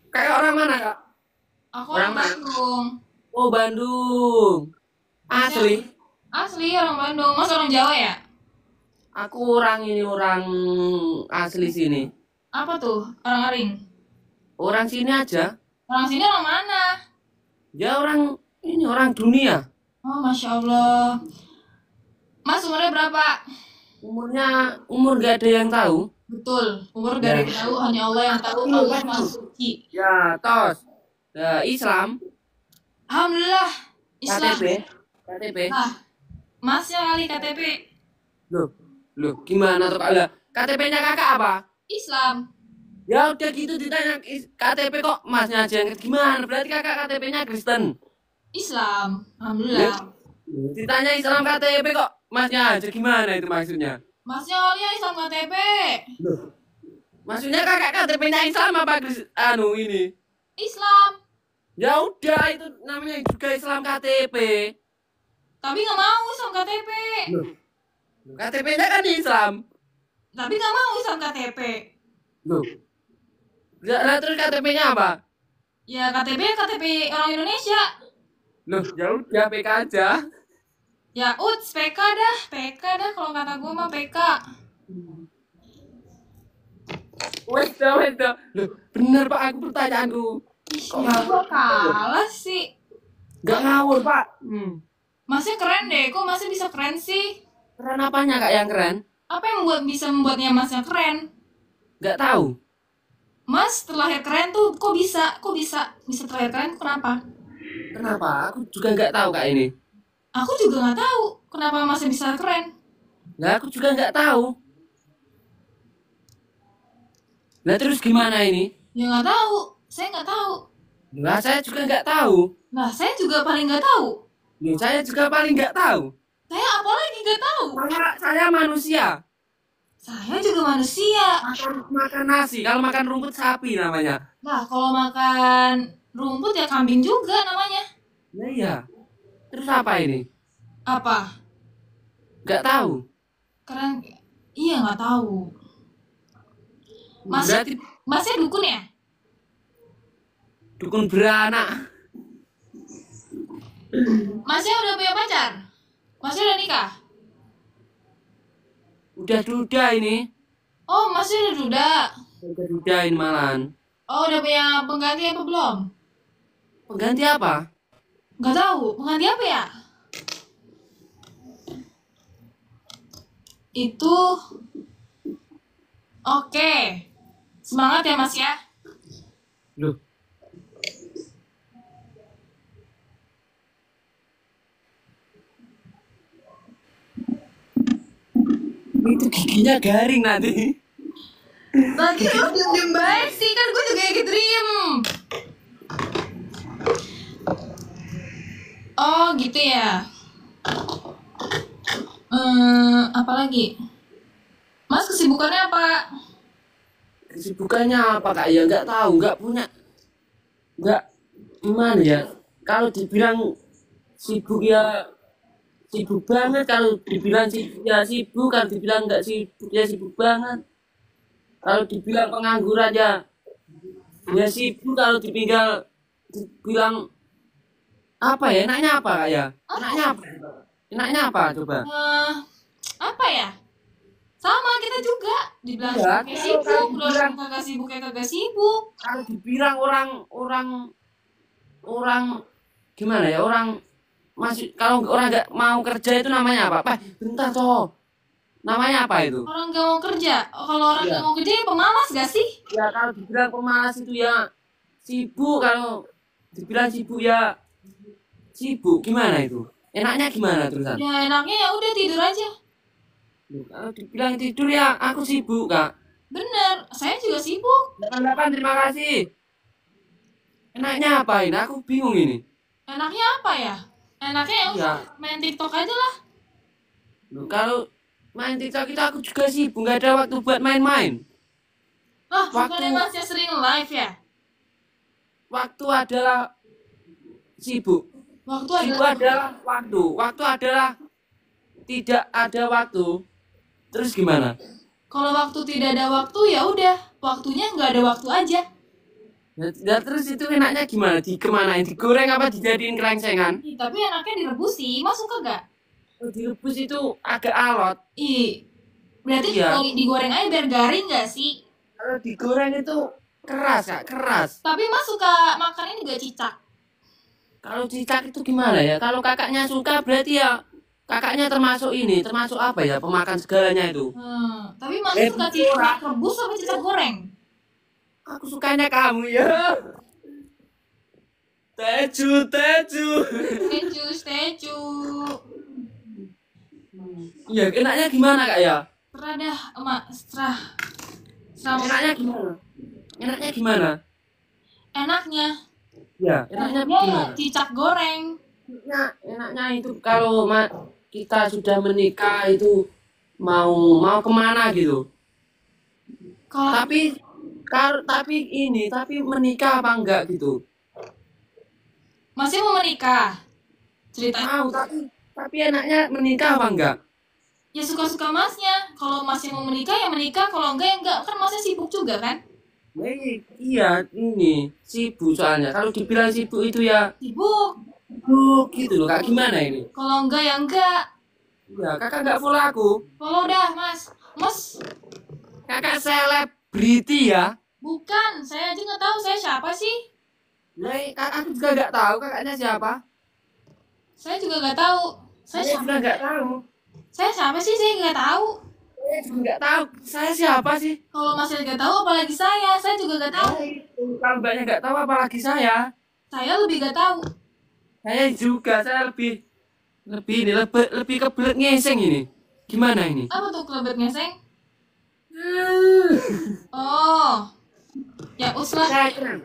Kayak orang mana, Kak? Aku Orang orang mana? Bandung. Oh, Bandung. Masnya Asli. asli orang Bandung. Mas orang Jawa ya? Aku orang ini orang asli sini. Apa tuh? Orang Aring. Orang sini aja. Orang sini orang mana? Ya orang ini orang dunia. Oh, Masya Allah. Mas umurnya berapa? Umur gak ada yang tahu. Betul. Umur gak ada Ya. yang tahu. Hanya Allah yang tahu. Allah Maha Suci. Ya, tos. Ya, Islam, Alhamdulillah. Islam. KTP, KTP. Nah, masnya kali KTP. Loh, loh, gimana tuh kalau KTP-nya kakak apa? Islam. Ya udah gitu ditanya KTP kok masnya aja yang gimana? Berarti kakak KTP-nya Kristen. Islam. Ya, Alhamdulillah. ditanya Islam KTP kok masnya aja gimana itu maksudnya? Masnya kali Islam KTP. Loh, maksudnya kakak KTP-nya Islam apa anu ini? Islam. Ya udah itu namanya juga Islam KTP. Tapi nggak mau Islam KTP. Loh, KTP-nya kan Islam. Tapi nggak mau Islam KTP. Loh, lah terus KTP-nya apa? Ya KTP KTP orang Indonesia. Loh, ya udah PK aja. Ya uts PK dah, PK dah kalau kata gue mah PK. Wes dah. Loh, bener Pak aku pertanyaanku. Ih, Kok masa ngawur? gue kalah sih. Gak ngawur Pak. Masnya keren deh, kok masnya bisa keren sih? Keren apanya Kak yang keren? Apa yang bisa membuatnya masnya keren? Gak tahu. Mas terlahir keren tuh, bisa terlahir keren? Kenapa? Kenapa? Aku juga nggak tahu Kak ini. Aku juga nggak tahu kenapa masnya bisa keren. Lah aku juga nggak tahu. Lah terus gimana ini? Ya nggak tahu, saya nggak tahu. Lah saya juga nggak tahu. Nah, saya juga paling nggak tahu. Loh, saya juga paling nggak tahu. Saya apalagi nggak tahu. Saya manusia. Saya juga manusia. Makan nasi. Kalau makan rumput sapi namanya. Nah, kalau makan rumput ya kambing juga namanya. Ya iya. Terus apa ini? Apa? Nggak tahu. Keren? Iya nggak tahu. Mas, Berarti masnya dukun ya? dukun beranak. Masnya udah punya pacar? Masnya udah nikah? Udah duda ini. Oh, masnya udah duda. Udah duda ini malahan. Oh, udah punya pengganti apa belum? Pengganti apa? Nggak tahu. Pengganti apa ya? Itu oke. Semangat ya Mas ya. Loh, itu giginya garing nanti. Lagi lu diem-diem baik sih, kan gue juga lagi diem. Oh gitu ya. Apa lagi? Mas kesibukannya apa? Kesibukannya apa Kak? Ya nggak tahu, nggak punya, nggak gimana ya. Kalau dibilang sibuk ya sibuk banget. Kalau dibilang sibuk ya sibuk. Kalau dibilang nggak sibuk ya sibuk banget. Kalau dibilang pengangguran ya sibuk. Kalau dibilang apa ya? Enaknya apa Kak ya? Apa? Enaknya apa? Enaknya apa coba? Apa ya? Sama kita juga. Dibilang Ya, sibuk ya sibuk, dibilang kagak sibuk ya kagak sibuk. kalau dibilang orang gimana ya orang masih kalau orang nggak mau kerja itu namanya apa? Pak, bentar toh. Namanya apa itu? Orang gak mau kerja. Oh, kalau orang gak Ya, mau kerja ya pemalas gak sih? ya kalau dibilang pemalas itu ya sibuk. Kalau dibilang sibuk ya sibuk. Gimana itu? Enaknya gimana terusan? Ya enaknya ya udah tidur aja. Loh, kalau dibilang tidur ya aku sibuk Kak. Bener, saya juga sibuk. 88 terima kasih. Enaknya apa ini? Aku bingung ini. Enaknya apa ya? Enaknya ya udah Ya, main TikTok aja lah. loh, kalau main TikTok itu aku juga sibuk, nggak ada waktu buat main-main. Ah, Waktu bukannya masnya sering live ya? waktu adalah sibuk. Waktu Sibuk adalah adalah waktu. Waktu adalah tidak ada waktu. Terus gimana? kalau waktu tidak ada waktu ya udah, waktunya nggak ada waktu aja. Ya, terus itu enaknya gimana? Kemanain? Digoreng apa dijadiin kelengsengan? Ih, tapi enaknya direbus sih. Mas suka gak? Kalau direbus itu agak alot. Ih, berarti Iya. digoreng aja biar garing gak sih? Kalau digoreng itu keras, Kak, keras. Tapi Mas suka makan ini gak cicak? Kalau cicak itu gimana ya? Kalau kakaknya suka berarti ya kakaknya termasuk ini, termasuk apa ya? Pemakan segalanya itu. Tapi Mas suka cicak rebus apa cicak goreng? Aku sukanya kamu ya. Teju, teju. Stecu. Iya, enaknya gimana kak ya? Serah dah, emak. Serah. Serah. Enaknya gimana? Enaknya gimana? Enaknya. Ya, enaknya Ya, gimana? cicak goreng. Enaknya itu kalau kita sudah menikah itu mau kemana gitu. Kalau Tapi menikah apa enggak gitu. masih mau menikah, ceritanya. Mau tapi enaknya menikah apa enggak? Ya suka-suka Masnya. Kalau Masnya mau menikah ya menikah, kalau enggak ya enggak. Kan Masnya sibuk juga kan? Iya, ini sibuk soalnya. Kalau dibilang sibuk itu ya Sibuk. sibuk gitu loh. Kak gimana ini? Kalau enggak ya enggak. Ya, kakak nggak follow aku. Follow dah, Mas. Mas, Kakak selebriti ya. bukan. Saya aja nggak tahu saya siapa sih. Aku juga nggak tahu kakaknya siapa. Saya juga nggak tahu. Saya Saya siapa? juga nggak tahu. Saya siapa sih? Saya nggak tahu. Saya juga nggak tahu. Saya siapa sih? Kalau Masnya nggak tahu, apalagi saya. Saya juga nggak tahu. Kalau mbaknya nggak tahu apalagi saya. Saya lebih nggak tahu. Saya juga. Saya lebih kebelet ngeseng ini. Gimana ini? Apa tuh kelebet ngeseng? Oh, ya uslah. Tecrem.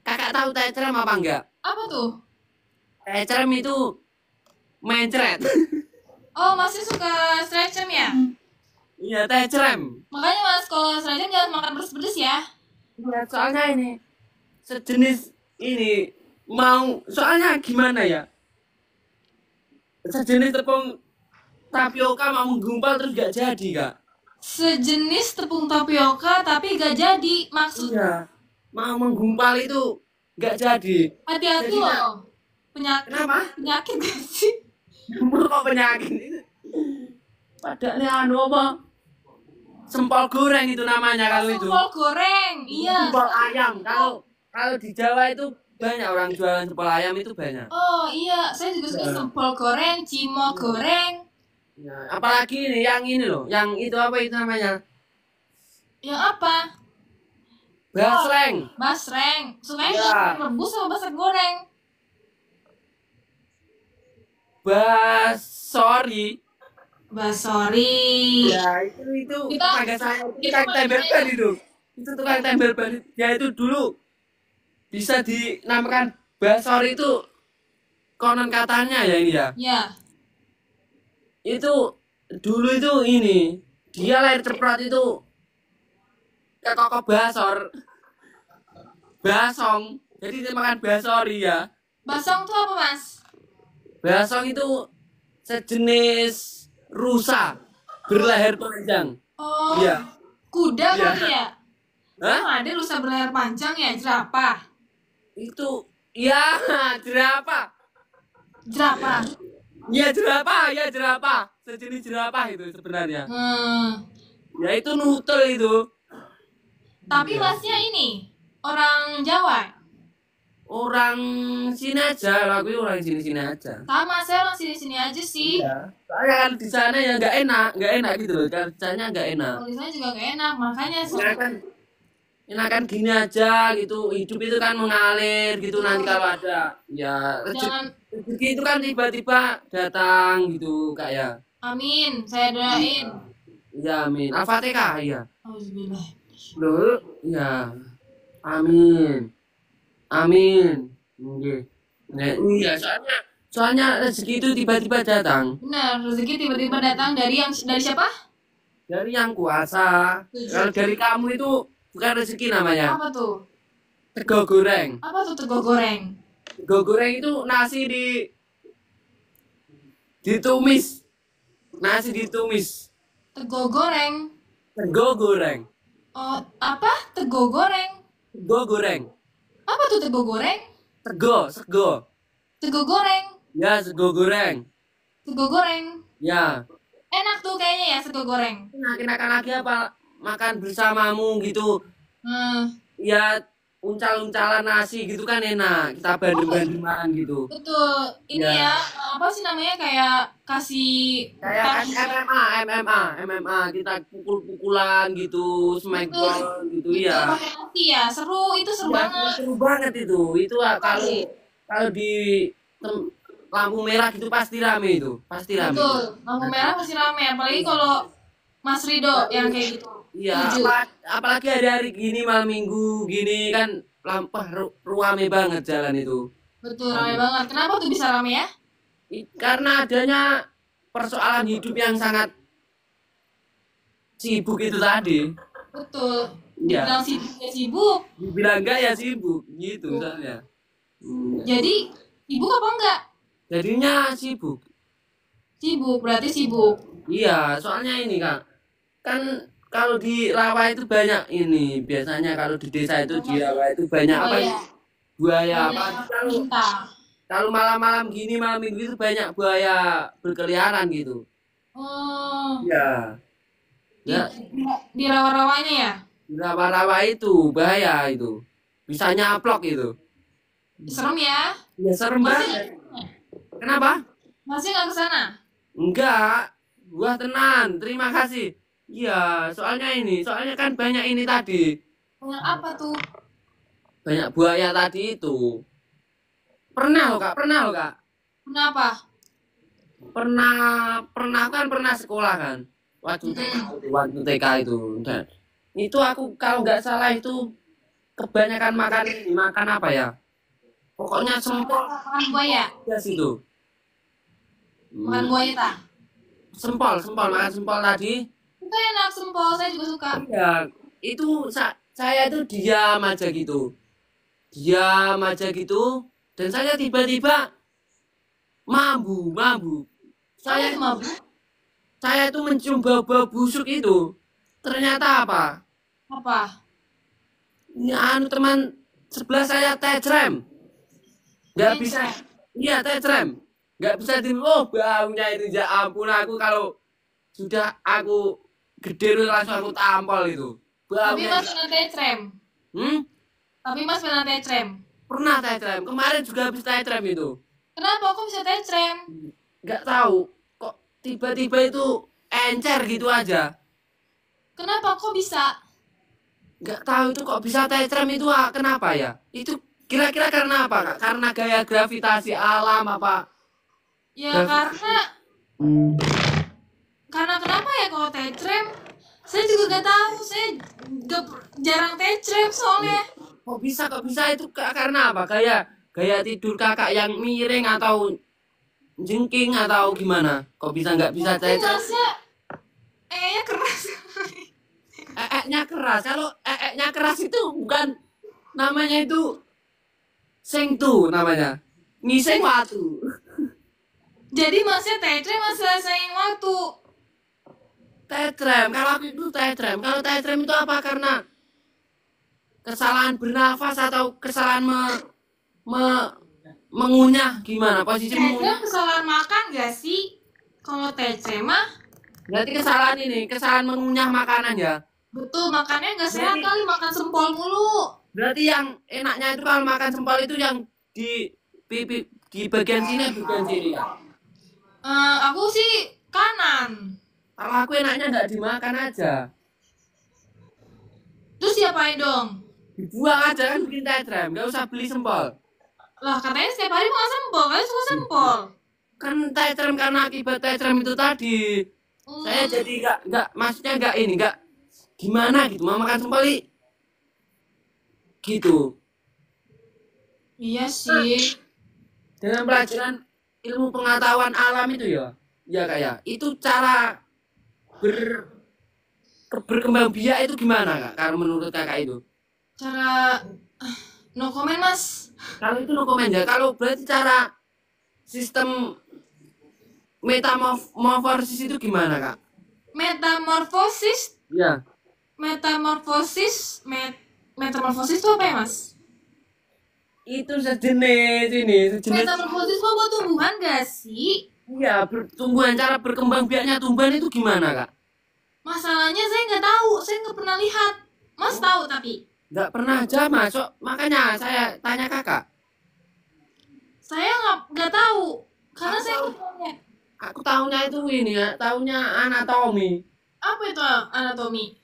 Kakak tahu tecrem apa enggak? Apa tuh? Tecrem itu mencret. Oh, masih suka stretchem ya? Iya, tecrem. Makanya Mas, kalau stretchem jangan makan pedes-pedes ya. Ya, soalnya ini sejenis ini soalnya gimana ya? Sejenis tepung tapioka mau menggumpal terus gak jadi, Kak. Sejenis tepung tapioka tapi gak jadi. Iya. Mau menggumpal itu gak jadi. Hati-hati Jadinya- loh. Kenapa? Penyakit gak sih? Kok penyakit itu? Padahal apa? Sempol goreng itu namanya kalau itu. Sempol goreng, iya. Sempol ayam. Kalau di Jawa itu banyak orang jualan sempol ayam itu banyak. Oh iya, saya juga suka sempol goreng, cimo goreng. Ya, apalagi ini yang ini loh, yang itu apa itu namanya? Yang apa? Basreng. Basreng. Sukanya Iya. rebus sama basreng goreng? Basori. Basori. Ya, itu Kita- agak saya kita tukang tempel main- ban itu. Itu tukang tempel ban. Ya itu dulu bisa dinamakan Basori itu konon katanya ya ini ya. Ya. Itu dulu itu ini dia lahir ceprot itu ke koko basor basong jadi dia makan basori ya. Basong tuh apa, Mas? Basong itu sejenis rusa berleher panjang. Oh, Iya. kuda Iya. kali ya? Hah? Emang ada rusa berlayar panjang ya? Jerapah. Itu ya jerapah. Jerapah. Ya jerapah. Sejenis jerapah itu sebenarnya. Ya itu nutul itu. Tapi Masnya ini orang Jawa. Orang sini aja, aku orang sini aja. Sama, saya orang sini-sini aja sih. Iya. Soalnya kan di sana ya nggak enak gitu loh. Kerjanya nggak enak. Kalau di sana juga gak enak, makanya Enakan gini aja gitu. Hidup itu kan mengalir gitu nanti kalau ada ya jangan. rezeki itu kan tiba-tiba datang gitu Kak ya. Amin, saya doain. Ya amin. Al-Fatihah ya. Alhamdulillah. Loh, ya. Amin. Amin. Nggih. Nah, iya soalnya rezeki itu tiba-tiba datang Benar, rezeki tiba-tiba datang dari siapa? dari yang kuasa. Kalau dari kamu itu bukan rezeki namanya. Apa tuh? Tego goreng. Apa tuh tego goreng? Tego goreng itu nasi ditumis. Nasi ditumis. Tego goreng. Tego goreng. Oh, apa? Tego goreng. Sego goreng. Apa tuh tego goreng? Sego. Tego goreng. Ya, sego goreng. Sego goreng. Ya. Enak tuh kayaknya ya sego goreng. Enak-enakan lagi apa? Makan bersamamu gitu. Hmm. Ya, uncal-uncalan nasi gitu kan enak. Kita Oh, banding-bandingan gitu. betul. Ini ya, Ya. apa sih namanya kayak kasih Kayak kan touch. MMA kita pukul-pukulan gitu, Betul, smackdown gitu betul ya. pakai nasi ya. Seru, itu seru Ya, banget. seru banget itu. Itu kalau Pasti. kalau di tem- lampu merah gitu pasti rame itu, pasti rame. Betul. Lampu merah pasti rame, apalagi kalau Mas Rido yang kayak gitu. Iya, Setuju. apalagi hari-hari gini malam minggu gini kan lampu ruame banget jalan itu. Betul, rame banget. Kenapa tuh bisa rame ya? Karena adanya persoalan hidup yang sangat sibuk itu tadi. Betul. Iya, Dibilang sibuk ya sibuk. dibilang enggak ya sibuk gitu soalnya. Jadi, sibuk apa enggak? Jadinya sibuk. Sibuk, berarti sibuk. Iya, soalnya ini Kak. Kan kalau di rawa itu banyak ini. Biasanya kalau di desa itu di rawa itu banyak Oh apa? iya, Buaya apa? banyak minta. Kalau malam-malam gini malam minggu itu banyak buaya berkeliaran gitu. Oh, Iya. di, Ya, di rawa-rawanya ya? di rawa-rawa itu bahaya itu. Bisa nyaplok itu. Serem ya? Ya serem Masih, banget. Kenapa? masih nggak ke sana? Enggak. Wah tenan. Terima kasih. Iya, soalnya kan banyak ini tadi. Banyak apa tuh? Banyak buaya tadi itu. Pernah loh Kak. Kenapa? Pernah, pernah sekolah kan. Waktu TK itu. Dan itu aku kalau nggak salah itu kebanyakan makan apa ya? Pokoknya sempol Makan buaya? ya situ. Makan Hmm, buaya tak? sempol makan sempol tadi. Itu enak, sempol. Saya juga suka. Iya, itu saya itu diam aja gitu. Diam aja gitu dan saya tiba-tiba mambu. Apa Saya itu mabuk? saya itu mencium bau-bau busuk itu. Ternyata apa? Apa? Ini anu teman sebelah saya tecrem. Nggak bisa. Tecrem. Iya tecrem. Nggak bisa di. Oh baunya itu ya ampun aku kalau sudah aku gede itu langsung aku tampol itu. Tapi Baunya. mas pernah tecrem. Hmm? Tapi mas pernah tecrem. Pernah tecrem. Kemarin juga habis tecrem itu. Kenapa kok bisa tecrem? Nggak tahu. Kok tiba-tiba itu encer gitu aja. Kenapa kok bisa? Nggak tahu itu kok bisa tecrem itu kenapa ya? Itu kira-kira karena apa Kak? Karena gaya gravitasi alam apa? Ya Gravi- karena kenapa ya kalau tecrem? Saya juga gak tahu. Saya jarang tecrem soalnya. Kok bisa itu karena apa? Gaya tidur kakak yang miring atau jengking atau gimana? Kok bisa nggak bisa Tapi tecrem? masnya keras. Nya keras. Kalau nya keras itu bukan namanya itu seng tuh namanya. Ngiseng watu. Jadi masnya tecrem masa sayang waktu. Tecrem. Kalau aku itu tecrem. Kalau tecrem itu apa? Karena kesalahan bernafas atau kesalahan me- mengunyah gimana? Posisi Tecrem mengunyah. kesalahan makan gak sih? Kalau tecrem mah Berarti kesalahan mengunyah makanan ya. betul, makannya gak sehat Berarti kali, makan sempol mulu. berarti yang enaknya itu kalau makan sempol itu yang di pipi di bagian sini ya. Aku sih kanan. Kalau aku enaknya nggak dimakan aja. Terus diapain dong? Dibuang aja kan bikin tecrem, nggak usah beli sempol. Lah katanya setiap hari makan sempol, kalian suka sempol. Kan tecrem karena akibat tecrem itu tadi. Saya Hmm, jadi nggak maksudnya nggak gimana gitu mau makan sempol gitu. iya sih. Dengan pelajaran ilmu pengetahuan alam itu ya kayak itu cara ber berkembang biak itu gimana kak? Kalau menurut kakak itu? Cara no comment mas. Kalau itu no comment ya. Kalau berarti cara sistem metamorfosis itu gimana kak? Metamorfosis, Ya. metamorfosis, Metamorfosis itu apa ya, Mas? Itu sejenis ini, sejenis. Metamorfosis kok buat tumbuhan gak sih? Iya, tumbuhan cara berkembang biaknya tumbuhan itu gimana, Kak? Masalahnya saya nggak tahu, saya nggak pernah lihat. Mas tahu tapi Nggak pernah aja masuk, makanya saya tanya Kakak. saya nggak tahu karena saya nggak pernah lihat. Aku tahunya itu ini ya, tahunya anatomi. Apa itu anatomi?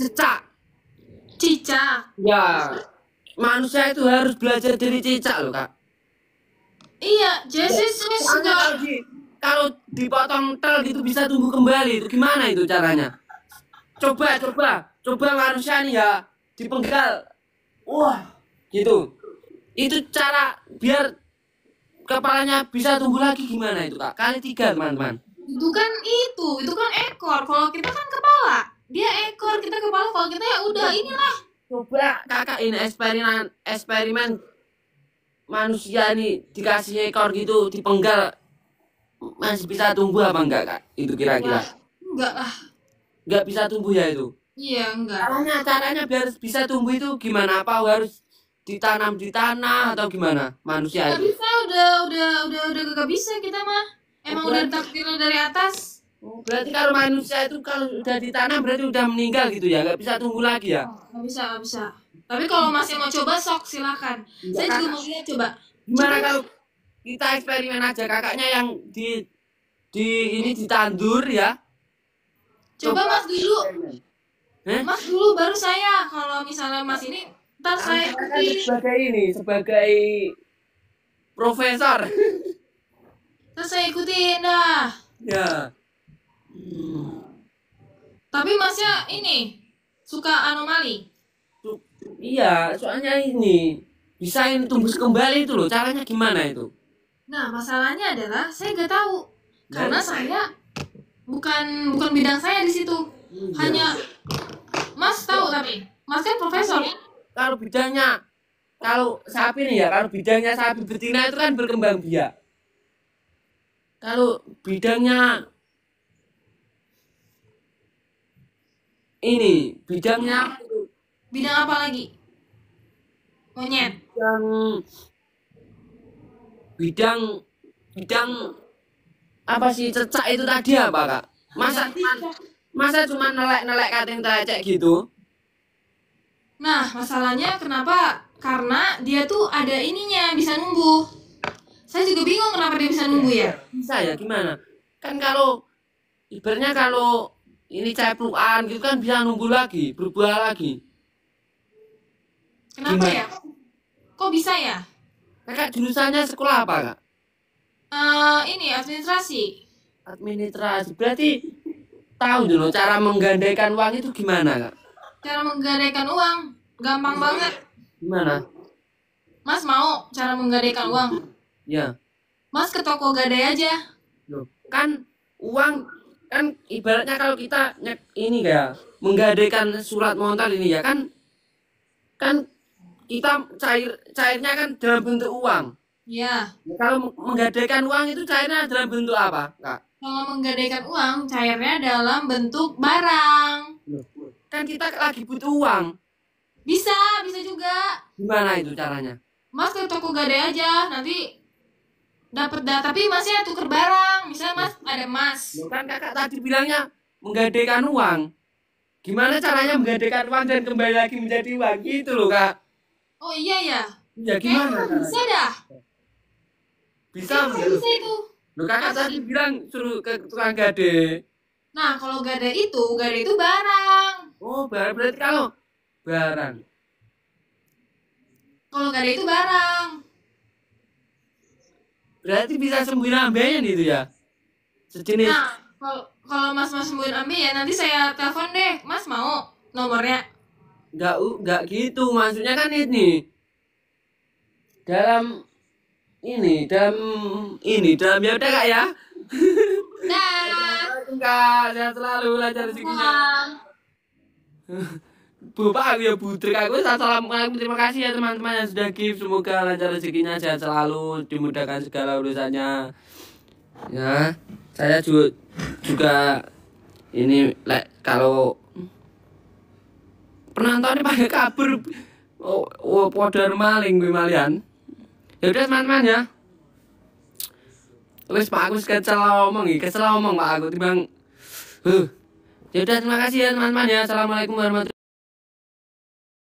Cicak. Cicak. Ya, manusia itu harus belajar dari cicak loh, Kak. Iya, Jesse saya Soalnya suka. kalau dipotong tel gitu bisa tumbuh kembali. Itu gimana itu caranya? Coba manusia nih ya dipenggal. Wah, gitu. Itu cara biar kepalanya bisa tumbuh lagi gimana itu, Kak? Kali 3, teman-teman. Itu kan ekor. Kalau kita kan kepala. Dia ekor, kita kepala. Kalau kita ya udah inilah. Coba Kakak ini eksperimen manusia nih dikasih ekor gitu dipenggal masih bisa tumbuh apa enggak, Kak? Itu kira-kira. Enggak lah. Enggak bisa tumbuh ya itu. Iya, enggak. Caranya biar bisa tumbuh itu gimana? Apa harus ditanam di tanah atau gimana manusia Nggak itu? bisa, udah gak bisa kita mah. Emang udah takdirnya dari atas. Berarti kalau manusia itu kalau udah ditanam berarti udah meninggal gitu ya, nggak bisa tumbuh lagi ya? Nggak bisa. Tapi kalau masih mau coba sok silakan. Saya juga mau lihat coba. Gimana kalau kita eksperimen aja kakaknya yang ini ditandur ya? Coba Mas dulu. Hah? Mas dulu baru saya. Kalau misalnya Mas ini, ntar saya ikutin. Sebagai profesor. Ntar saya ikutin dah. Ya. Tapi Masnya ini suka anomali. Iya, soalnya ini bisa ini tumbuh kembali itu loh. Caranya gimana itu? Nah, masalahnya adalah saya nggak tahu. Karena saya bukan bidang saya di situ. Hanya Mas tahu tapi Mas kan profesor. Kalau bidangnya kalau sapi nih ya, kalau bidangnya sapi betina itu kan berkembang biak. Kalau bidangnya ini bidangnya Bidang apa lagi? Monyet. Bidang apa sih cecak itu tadi apa, Kak? Masa cuma nelek kating telecek gitu? Nah, masalahnya kenapa? Karena dia tuh ada ininya, bisa numbuh. Saya juga bingung kenapa dia bisa numbuh ya. Bisa ya gimana? Kan kalau ibaratnya kalau ini ceplukan gitu kan bisa numbuh lagi, berbuah lagi. Kenapa ya? Kok bisa ya? Kakak jurusannya sekolah apa, Kak? Ini administrasi. Administrasi. Berarti tahu dulu cara menggandaikan uang itu gimana, Kak? Cara menggadaikan uang gampang banget. Gimana? Mas mau cara menggadaikan uang? Ya. Mas ke toko gadai aja. Loh, kan uang kan ibaratnya kalau kita ini ya menggadaikan surat motor ini ya kan kita cairnya kan dalam bentuk uang. Ya. Kalau menggadaikan uang itu cairnya dalam bentuk apa, Kak? Kalau menggadaikan uang, cairnya dalam bentuk barang. Kan kita lagi butuh uang. Bisa juga. Gimana itu caranya? Mas ke toko gadai aja, nanti dapat tapi Masnya tuker barang. Misalnya Mas ada emas. Loh, kan kakak tadi bilangnya menggadaikan uang. Gimana caranya menggadaikan uang dan kembali lagi menjadi uang gitu loh, Kak? Oh iya ya. Ya gimana? Bisa dah. Bisa. Bisa itu. Loh, kakak tadi bilang suruh ke tukang gade. Nah, kalau gadai itu barang. Oh, berarti kalau barang. Kalau gadai itu barang. Berarti bisa sembuhin ambenya gitu ya? Sejenis. Nah, kalau Mas sembuhin ambil ya nanti saya telepon deh. Mas mau nomornya? Enggak gitu. Maksudnya kan ini. Dalam ya udah, Kak ya. Dah. Kak, sehat selalu, lancar rezekinya. Bapak aku ya budrek aku. Assalamualaikum, terima kasih ya teman-teman yang sudah give. Semoga lancar rezekinya, sehat selalu, dimudahkan segala urusannya. Ya, saya juga Ini kalau penontonnya pada kabur, podar maling gue malian. Ya udah teman-teman ya. Wes Pak aku kesel omong Pak aku timbang. Ya udah terima kasih ya teman-teman ya. Assalamualaikum warahmatullahi wabarakatuh.